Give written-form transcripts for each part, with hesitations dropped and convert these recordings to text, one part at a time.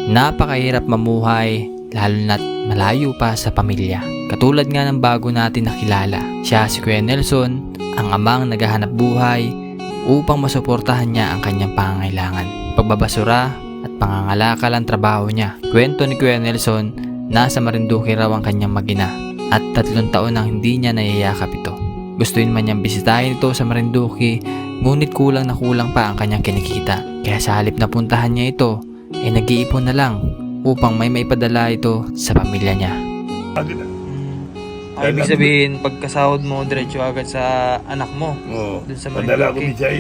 Napakahirap mamuhay, lalo na't malayo pa sa pamilya. Katulad nga ng bago natin nakilala, siya si Kuya Nelson, ang amang naghahanap buhay upang masuportahan niya ang kanyang pangangailangan. Pagbabasura at pangangalakal ang trabaho niya. Kwento ni Kuya Nelson, nasa Marinduque raw ang kanyang magina at 3 taon nang hindi niya nayayakap ito. Gustuin man niyang bisitahin ito sa Marinduque, ngunit kulang na kulang pa ang kanyang kinikita. Kaya sa halip na puntahan niya ito, ay nag-iipon na lang upang may maipadala ito sa pamilya niya. Ay, ibig sabihin, pagkasahod mo, diretso agad sa anak mo. Oo. Dun sa Padala ko Marinduque. siya,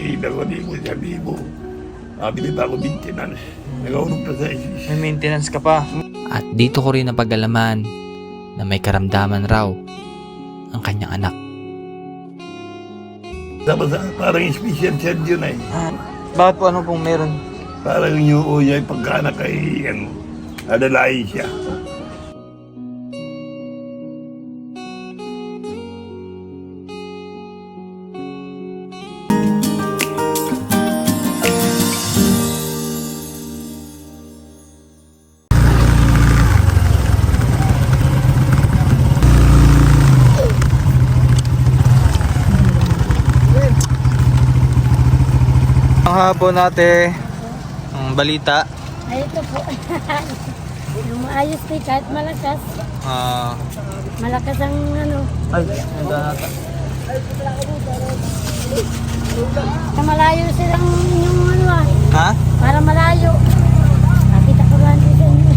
2,000. Binita ko maintenance. Nagahulog na sa ISIS. May maintenance ka pa. At dito ko rin napag-alaman na may karamdaman raw ang kanyang anak. Tapos parang special child yun eh. Bakit po ano pong meron? Parang yung niya pagkaanak ay adalain siya. Ang hapon natin, ang balita. Ay, ito po. Yung maayos kay kahit malakas. Malakas ang ano. Ay, handa nata. Na malayo silang yung ano Ha? Para malayo. Nakita ko lang dito sa inyo.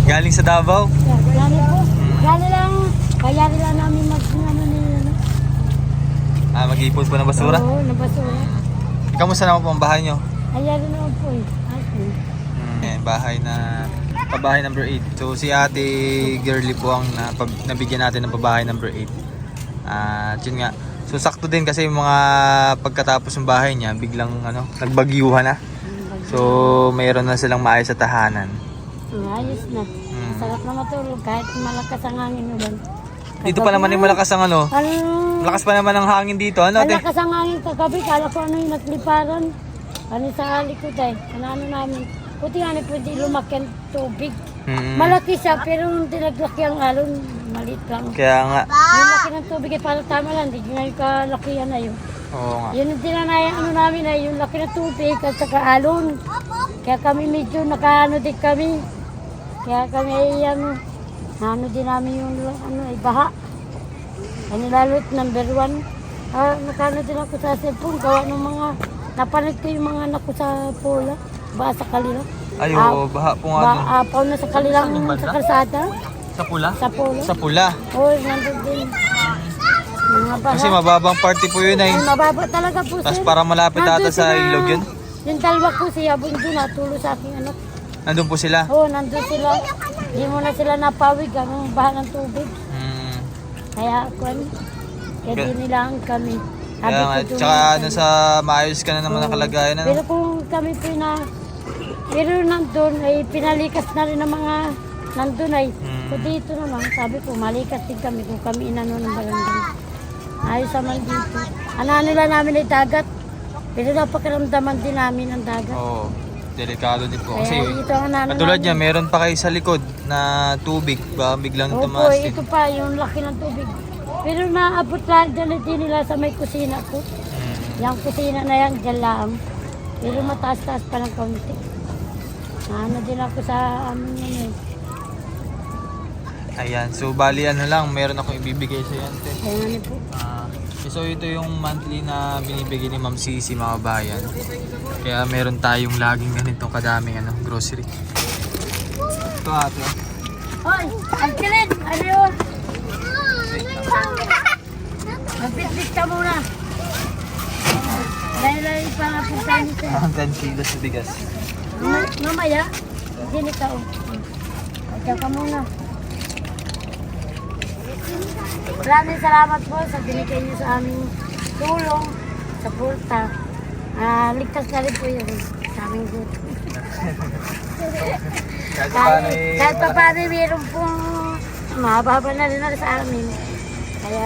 Galing sa Davao? Wala na po. Gano'n lang. Kaya lang namin ano nila. Mag-iipon po ng basura? Oo, na basura. Kamusta naman po ang bahay nyo? Kaya rin naman po eh. Asin. Bahay na pabahay number 8. So si Ate Girly po ang nabigyan natin ng pabahay number 8. At yun nga. So sakto din kasi yung mga pagkatapos ng bahay niya biglang nagbagyuhan na. So mayroon na silang maayos sa tahanan. Ayos na. Sarap na matulog kahit malakas ang hangin ulan. Dito pa naman yung malakas ang malakas pa naman ang hangin dito. Ano ate? Malakas ang hangin kagabi. Kala ko ano yung nagliparan. Ano sa likod eh. Ano namin. Buti nga na pwede lumaki ang tubig. Malaki siya pero nung tinaglaki ang alon, maliit lang. Kaya nga. Yung laki ng tubig eh, para tama lang. Hindi nga yung kalakihan na yun. Oo nga. Yun yung tinanaya namin ay yung laki ng tubig at saka alon. Kaya kami medyo nakaano din kami. Kaya kami ay ano din namin yung baha. Ano lalo't number 1. Nakano din ako sa cellphone. Gawa ng mga, napanood ko yung mga anak ko sa pola. Baha sa kalila. Ay, oo, baha po nga doon. Paano na sa kalilang sa kalsada. Sa pula? Sa pola. Sa pula. Oo, nandun din. Mga baha. Kasi mababang party po yun ay. Ay, mababa talaga po Tapos sir. parang malapit ata Nandun sa sila- ilog yun. Yung dalawa ko siya, bundo natulo sa aking anak. Nandun po sila. Oo, nandun sila. Hindi mo na sila napawig ang baha ng tubig. Kaya kaya Kaya- dinilaan kami. Kaya nga, ko tsaka doon- sa maayos ka na naman ang kalagayan. Pero kung kami pero nandun ay pinalikas na rin ng mga nandun ay. So dito naman, sabi ko, malikas din kami kung kami inano ng barangay. Ayos naman dito. Nila namin ay dagat. Pero napakaramdaman din namin ang dagat. Oo, delikado din po. Kaya Kasi ito ang nano katulad namin. niya, meron pa kayo sa likod na tubig. Baka biglang Opo, tumaas din. ito pa yung laki ng tubig. Pero naabot lang din nila sa may kusina ko. Yung kusina na yan, dyan lang. Pero mataas-taas pa ng kaunti. Ano din ako sa amin yun eh. Ayan, so bali lang, meron akong ibibigay sa yan. Kaya nga po. So ito yung monthly na binibigay ni Ma'am Sisi, mga bayan. Kaya meron tayong laging ganitong kadaming grocery. Ito ate. Hoy! Ang kilid! Ano yun? Magbitbit ka muna. Dahil pa nga po tayo nito. 10 kilos na bigas. Mamaya, hindi ikaw. Ikaw ka muna. Maraming salamat po sa binigay niyo sa aming tulong, sa pulta. Ligtas na rin po yun sa aming grupo. Kahit pa paano mayroon pong mababa na rin sa amin. Kaya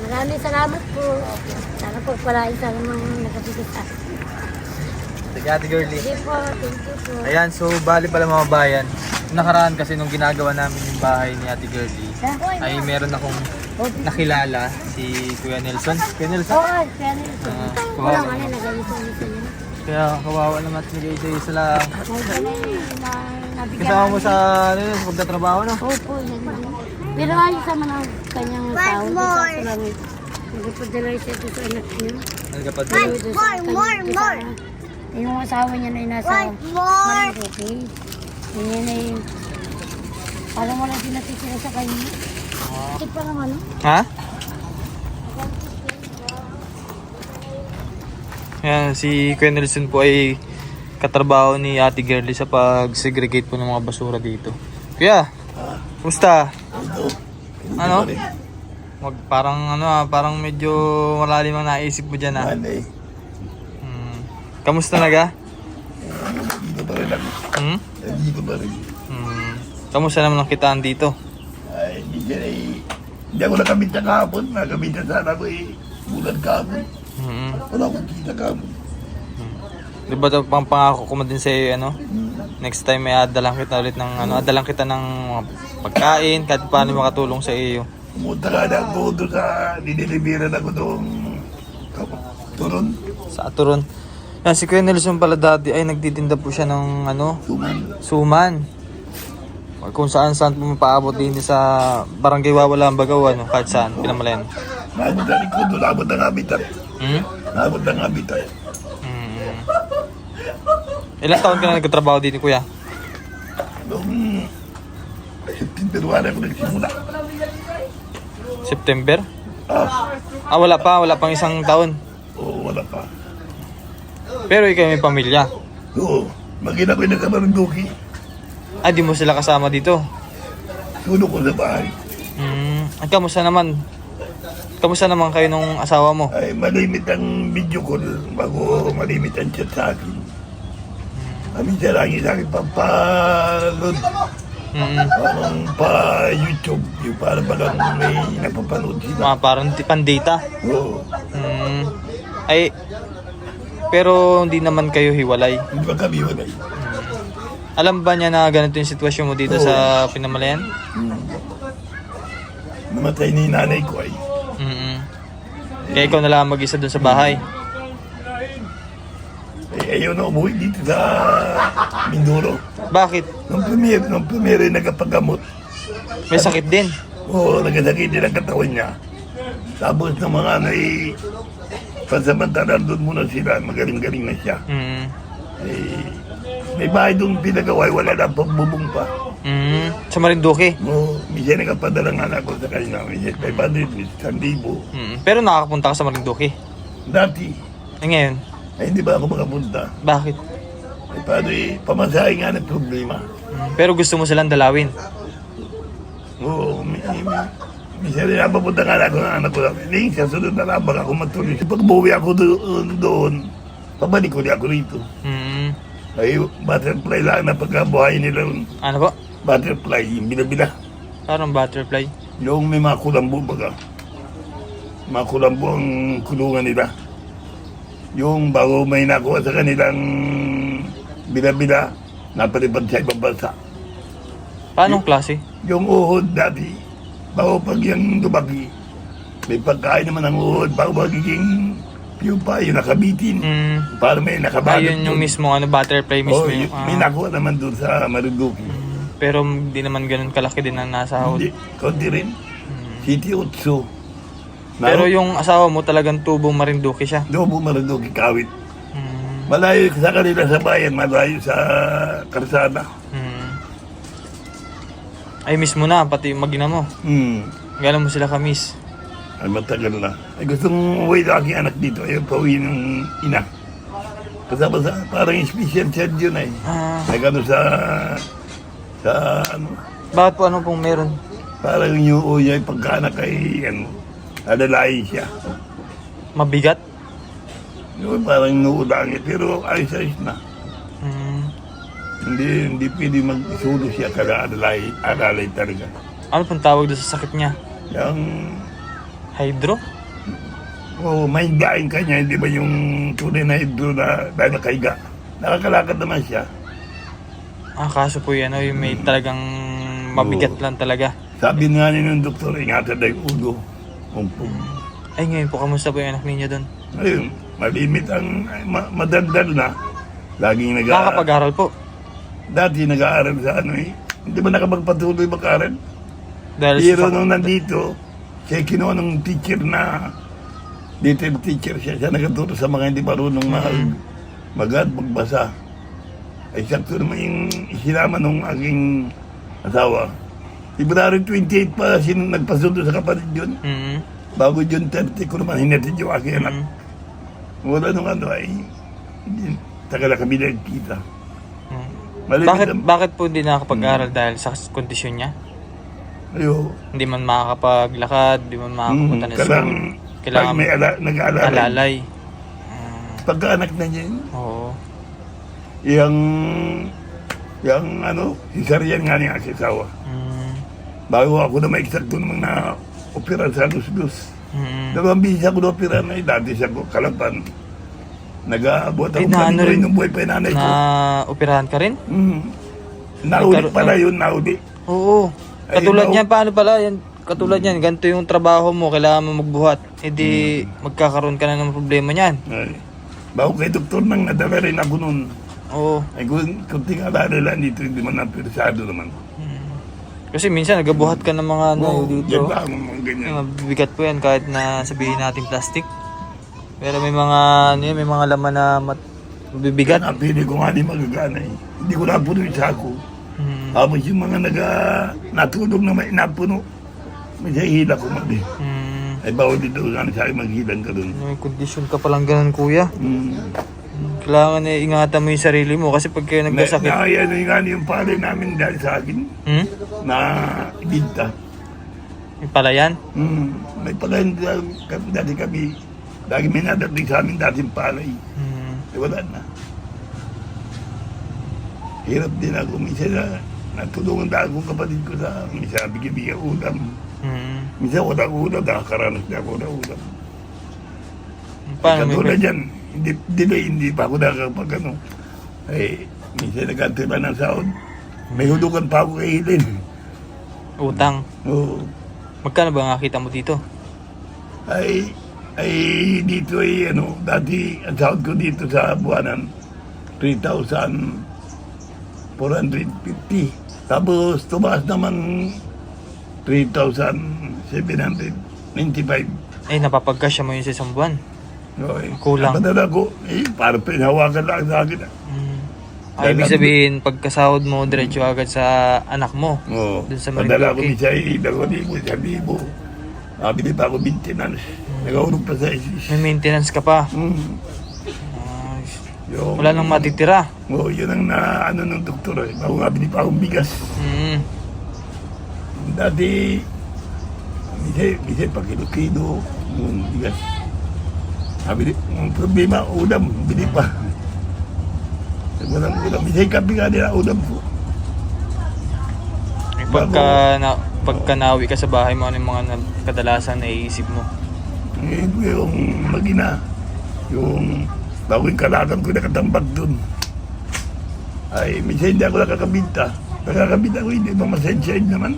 maraming salamat po. Sana pagpalain sa mga nakabigay sa akin. Si Ate Girlie. Sige po, thank you po. Ayan, so bali pala mga bayan. Nakaraan kasi nung ginagawa namin yung bahay ni Ate Girlie, ay meron akong nakilala si Kuya Nelson. Kuya Nelson? Oo, kaya nito. Kawawa. Wala nga na, nag-ayos-ayos na. Kaya kawawa naman at nag-isa lang. Nabigyan Kasama mo sa, ano yun, sa pagtatrabaho, no? Opo, yan din. Pero ayos naman ang kanyang tao. Kasi lang, nagpapadala siya doon sa anak niya. Nagkapadala. More. Yung asawa niya na nasa Marinduque. Yan ay, parang wala din natitira sa kanya. Ito pa naman, no? Ha? Yan, si Kuya Nelson po ay katrabaho ni Ate Girlie sa pag-segregate po ng mga basura dito. Kuya, kumusta? Ano? Parang medyo malalim ang naisip mo dyan, ha? Ano eh. Kamusta na ga? Dito pa rin ako. Dito pa rin. Kamusta naman ang kitaan dito? Ay, hindi ako nakamit na kahapon. Nakamit na sana ko eh. Bulan kahapon. Wala akong kita kahapon. Di ba ito pang pangako ko man din sa'yo, ano? Next time may adalang kita ulit ng, adalang kita ng pagkain, kahit paano makatulong sa iyo. Pumunta ka na ako doon sa dinilibiran ako doon. Turon. Sa Aturon. Yan, si Kuya Nelson pala dati ay nagtitinda po siya ng, suman. Kung saan po mapaabot din sa Barangay Wawalaan Bagaw, kahit saan, Pinamalayan. Naabot na likod doon. Naabot ng habitat. Naabot ng habitat. Ilang taon ka na nagtatrabaho dito, Kuya? Noong September 1 ako nagsimula. September? Wala pang isang taon. Oo, wala pa. Pero ikaw may pamilya. Oo, magina ko yung nagkabarunduki. Di mo sila kasama dito. Suno ko sa bahay. At kamusta naman? Kamusta naman kayo nung asawa mo? Ay, malimit ang video call bago malimit ang chat sa akin. Minsan lang sa akin pampalod. Parang pa-YouTube. Yung parang bagang may napapanood sila. Parang pan-data. Oo. Pero hindi naman kayo hiwalay. Hindi ba kami walay? Alam ba niya na ganito yung sitwasyon mo dito sa Pinamalayan? Namatay ni nanay ko ay. Kaya ikaw na lang mag-isa dun sa bahay. Ayaw na umuwi dito sa Mindoro. Bakit? Nung premier nagpapagamot. May sakit din. Oo, nagasakit din ang katawan niya. Tapos ng mga pansamantalan doon muna sila, magaling-galing na siya. May bahay doon pinagaway, wala na pagbubong pa. Sa Marinduque. Oo, minsan nakapadala nga na ako sa kanya. Minsan 500, 1,000. Pero nakakapunta ka sa Marinduque. Dati, Ngayon, ay hindi ba ako makapunta? bakit? Ay paano pamasahe nga ng problema. Pero gusto mo silang dalawin. Oo, minsan rin napapunta nga na ako ng anak ko. Hindi, sa sunod na labang ako matuloy. Pag buwi ako doon, pabalik ko niya ako rito. Ay, butterfly lang na pagkabuhay nila. Ano po? Butterfly, yung binabila. Parang butterfly. Yung may mga kulambo baga. Mga kulambo ang kulungan nila. Yung bago may nakuha sa kanilang bila-bila, napalipad sa ibang bansa. Paanong klase? Yung uhod dati, bago pag yung dumaki, may pagkain naman ang uhod, bago magiging pupa, yung nakabitin. Para may nakabalot. Ayun yung mismo, butterfly mismo. May nakuha naman doon sa Marinduque. Pero hindi naman ganun kalaki din ang nasahod. Hindi, konti rin. City Utso. Pero yung asawa mo talagang tubong Marinduque siya. Doon Marinduque, Kawit. Malayo sa kanila sa bayan, malayo sa karsada. Ay, miss mo na, pati yung magina mo. Gano'n mo sila ka-miss? Ay, matagal na. Ay, gustong uwi sa aking anak dito. Ayaw pa uwi ng ina. Kasama sa parang special child yun ay. Ay, gano'n sa ano. Bakit po ano pong meron? Parang yung uya ay pagkaanak ay, adalain siya. Mabigat? Yung parang nuulangit, pero ayos-ayos na. Hindi pwede magsulo siya kada adalay talaga. Ano pong tawag doon sa sakit niya? Yung, Hydro? may higain ka niya, hindi ba yung tunay na hidro na dahil nakahiga, nakakalakad naman siya. Kaso po yan, yung may talagang mabigat lang talaga. Sabi nga ni ng doktor, ingatan na yung ulo. Umpong. Ay, ngayon po, kamusta po yung anak ninyo doon? Ayun, malimit ang madaldal na. Laging Nakakapag-aral po. Dati nag-aaral sa ano eh. Hindi ba nakapagpatuloy mag-aaral? Dahil Pero sa nung nandito, siya kinuha ng teacher na little teacher siya nagaturo sa mga hindi marunong magbasa. Ay sakto naman yung isinama nung aking asawa. February 28 pa nagpasundo sa kapatid yun. Bago June 30 ko naman hinatid yung aking anak. Wala nung ano ay tagal na kami nagkita. Bakit po hindi nakakapag-aral dahil sa kondisyon niya? Ayo. Hindi man makakapaglakad, hindi man makakapunta ng school. Kailangan may nag-aalalay. Alalay. Pagkaanak na niya yun. Oo. Yung ano, cesarean nga niya asawa. Bago ako na maeksakto namang na-opera sa lus-lus. Dalawang bisis ako na-opera na dati sa Kalapan. Nag-aabot ako panigurin ng buhay pa yung nanay ko. Na-operahan ka rin? Nauli pala yun, nauli. Oo. Katulad niyan, paano pala? Yan, katulad niyan, ganito yung trabaho mo, kailangan mo magbuhat. Hindi magkakaroon ka na ng problema niyan. Ay, bago kay doktor nang nadala rin ako nun. Oo. Ay kung tingala lang dito, hindi man napirsado naman. Kasi minsan nagabuhat ka ng mga ano dito. Yan lang, mga ganyan. Mabibigat po yan kahit na sabihin natin plastic. Pero may mga may mga laman na mabibigat. Napili ko nga di magagana eh. Hindi ko napuno yung sako. Tapos yung mga natulog na may napuno, may hila ko mali. Ay bawal dito nga sa akin maghilang ka dun. May kondisyon ka palang ganun, kuya. Kailangan na ingatan mo yung sarili mo kasi pag kayo nagkasakit. Nakaya na yung palay namin dahil sa akin na ibinta. Yung palayan? May palayan dati kami. Lagi may nadating sa amin dating palay. Wala na. Hirap din ako. Minsan natulungan na akong kapatid ko sa minsan bigyan ulam. Minsan wala ulam, nakakaranas na ako na ulam. Paano Katulad yan, hindi pa ako nakakapag ano. Ay, minsan nagkantira ng sahod. May hulugan pa ako kay Hilin. Utang? Oo. Magkano ba nakita mo dito? Ay dito ay ano, dati ang sahod ko dito sa buwanan, 3,450. Tapos tumaas naman 3,795. Ay, napapagkasya mo yun sa isang buwan. Okay. Kulang. Napadala ko, para pinahawakan lang sa akin. Ay, ibig sabihin, pagkasahod mo, diretso agad sa anak mo. Oo. Dun sa Padala ko Marinduque. minsan 2,000, 1,000. Nabili pa ako maintenance. Nagahulog pa sa ISIS. May maintenance ka pa. Wala nang matitira. Oo, yun ang ano ng doktor eh. Bago nga binili pa akong bigas. Dati, minsan pag kilo-kilo, bigas. Sabi ang problema, ulam, bili pa. Walang ulam. Minsan kapi nga nila, ulam po. Pagka nauwi ka sa bahay mo, ano yung mga kadalasan na iisip mo? Ngayon ko yung magina, yung bagong kalakan ko nakatambag dun. Ay, minsan hindi ako nakakabinta. Nakakabinta ko, hindi ba masensyahin naman?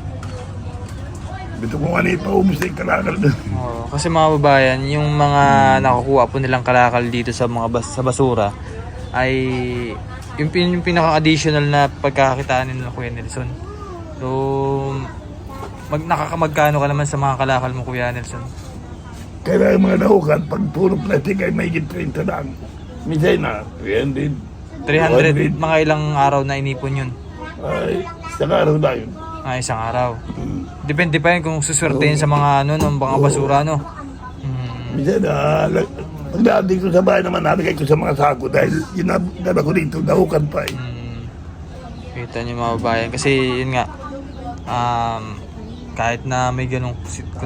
Bito ko nga na ipaubos na yung kalakal dun. Kasi mga babayan, yung mga nakukuha po nilang kalakal dito sa mga sa basura ay yung pinaka-additional na pagkakakitaan nila Kuya Nelson. So, nakakamagkano ka naman sa mga kalakal mo, Kuya Nelson? Kaya yung mga nahukan, pag puro plastic ay may 30 lang. Minsan na, 300. 300, mga ilang araw na inipon yun? Ay, isang araw na yun. Isang araw. Depende pa yun kung suswertein sa mga ng mga basura, no? Minsan na, pag naating ko sa bahay naman, nalagay ko sa mga sako dahil yun na ko dito, nahukan pa eh. Kita niyo mga babayan. Kasi yun nga, kahit na may ganong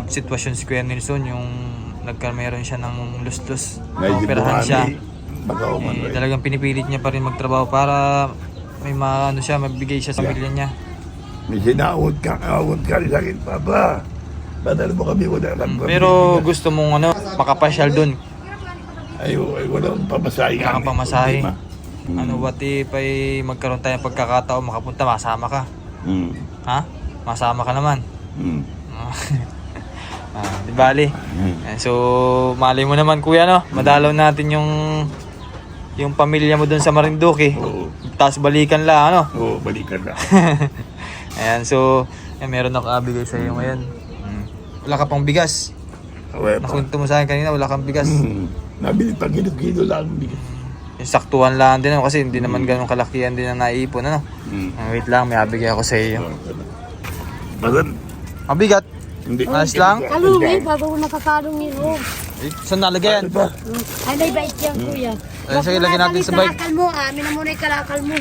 sitwasyon si Kuya Nelson, yung meron siya ng lus-lus, operahan siya. Talagang pinipilit niya pa rin magtrabaho para may mabigay siya sa pamilya niya. May sinawot ka rin sa akin, Papa. Badal mo kami, wala lang. Pero gusto mong makapasyal dun. Ay, wala pamasahe nga. Nakapamasahe. Ano, what if ay magkaroon tayo ng pagkakataon makapunta, masama ka? Hmm. Ha? Masama ka naman. Hmm. Di bali. So, malay mo naman kuya, no? Madalaw natin yung pamilya mo dun sa Marinduque. Oo. Tapos balikan lang, ano? Oo, balikan na. Ayan, so, meron ako abigay sa iyo ngayon. Wala ka pang bigas. Away pa. Nakwento mo sa akin kanina, wala kang bigas. Nabili pag kilo-kilo lang. Saktuhan lang din, ano? Kasi hindi naman ganun kalakihan din ang naiipon, ano? Wait lang, may abigay ako sa iyo. Bagan. Mabigat. Hindi. Ayos lang? Kalong eh, bago nakakalong yun. Oh. Saan nalagay yan? Ano ba? Ay, may bait yan, kuya. Ayun, sige, lagyan natin sa bike. Kalakal mo, amin na muna yung kalakal mo.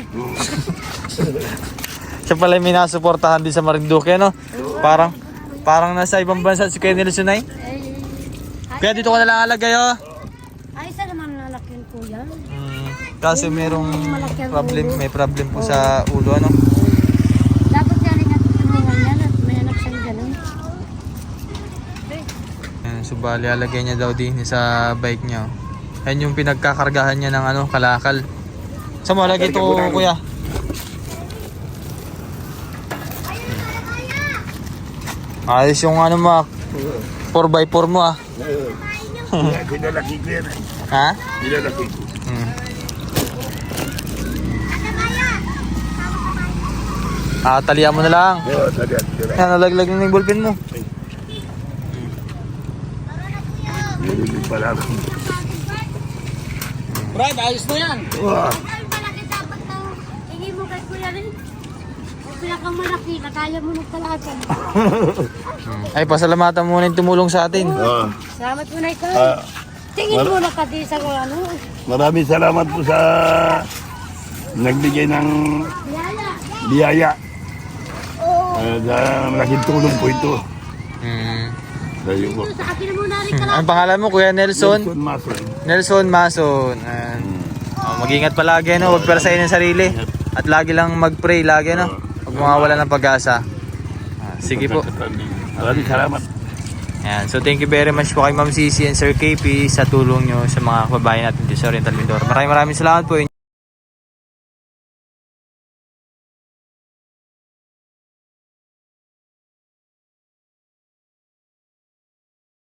Siya pala yung minasuportahan din sa Marinduque, no? Parang nasa ibang bansa si Kuya Nelson ay. Kaya dito ko na lang alagay, oh. Ay, saan naman nalakin, kuya? Kasi merong may problem po sa ulo, ano? Dapat galing at tulungan yan at may anak siyang ganun. Ayan, so bali alagay niya daw din sa bike niya. Yan yung pinagkakargahan niya ng ano, kalakal. Saan mo lagay ito, kuya? Ayos yung ano mo, 4x4 mo ah. Pinalaki ko yan. Ha? Pinalaki ko. Talihan mo na lang. Oo, sagad. Yan, nalaglag na yung ballpen mo. Nililip pala ako. Brad, ayos na yan. Wow. Malaki dapat na tingin mo kay kuya rin. O pinakang malaki na kaya mo nagkalakal. Ay, pasalamatan muna yung tumulong sa atin. Oo. Salamat mo na ikaw. Ah, Tingin mo na kadi sa ano. maraming salamat po sa nagbigay ng Yaya. biyaya. Oo. Sa malaking tulong po ito. Sa iyo po. Sa akin na muna rin kalakal. Ang pangalan mo, Kuya Nelson? Nelson Mason. Nelson Mason. Ayan. Mag-ingat palagi, no? Huwag perasayin ang sarili. At lagi lang mag-pray, lagi, no? Huwag mawawala ng pag-asa. Sige po. Maraming salamat. Ayan. So, thank you very much po kay Ma'am Cici and Sir KP sa tulong nyo sa mga kababayan natin dito sa Oriental Mindoro. Maraming salamat po.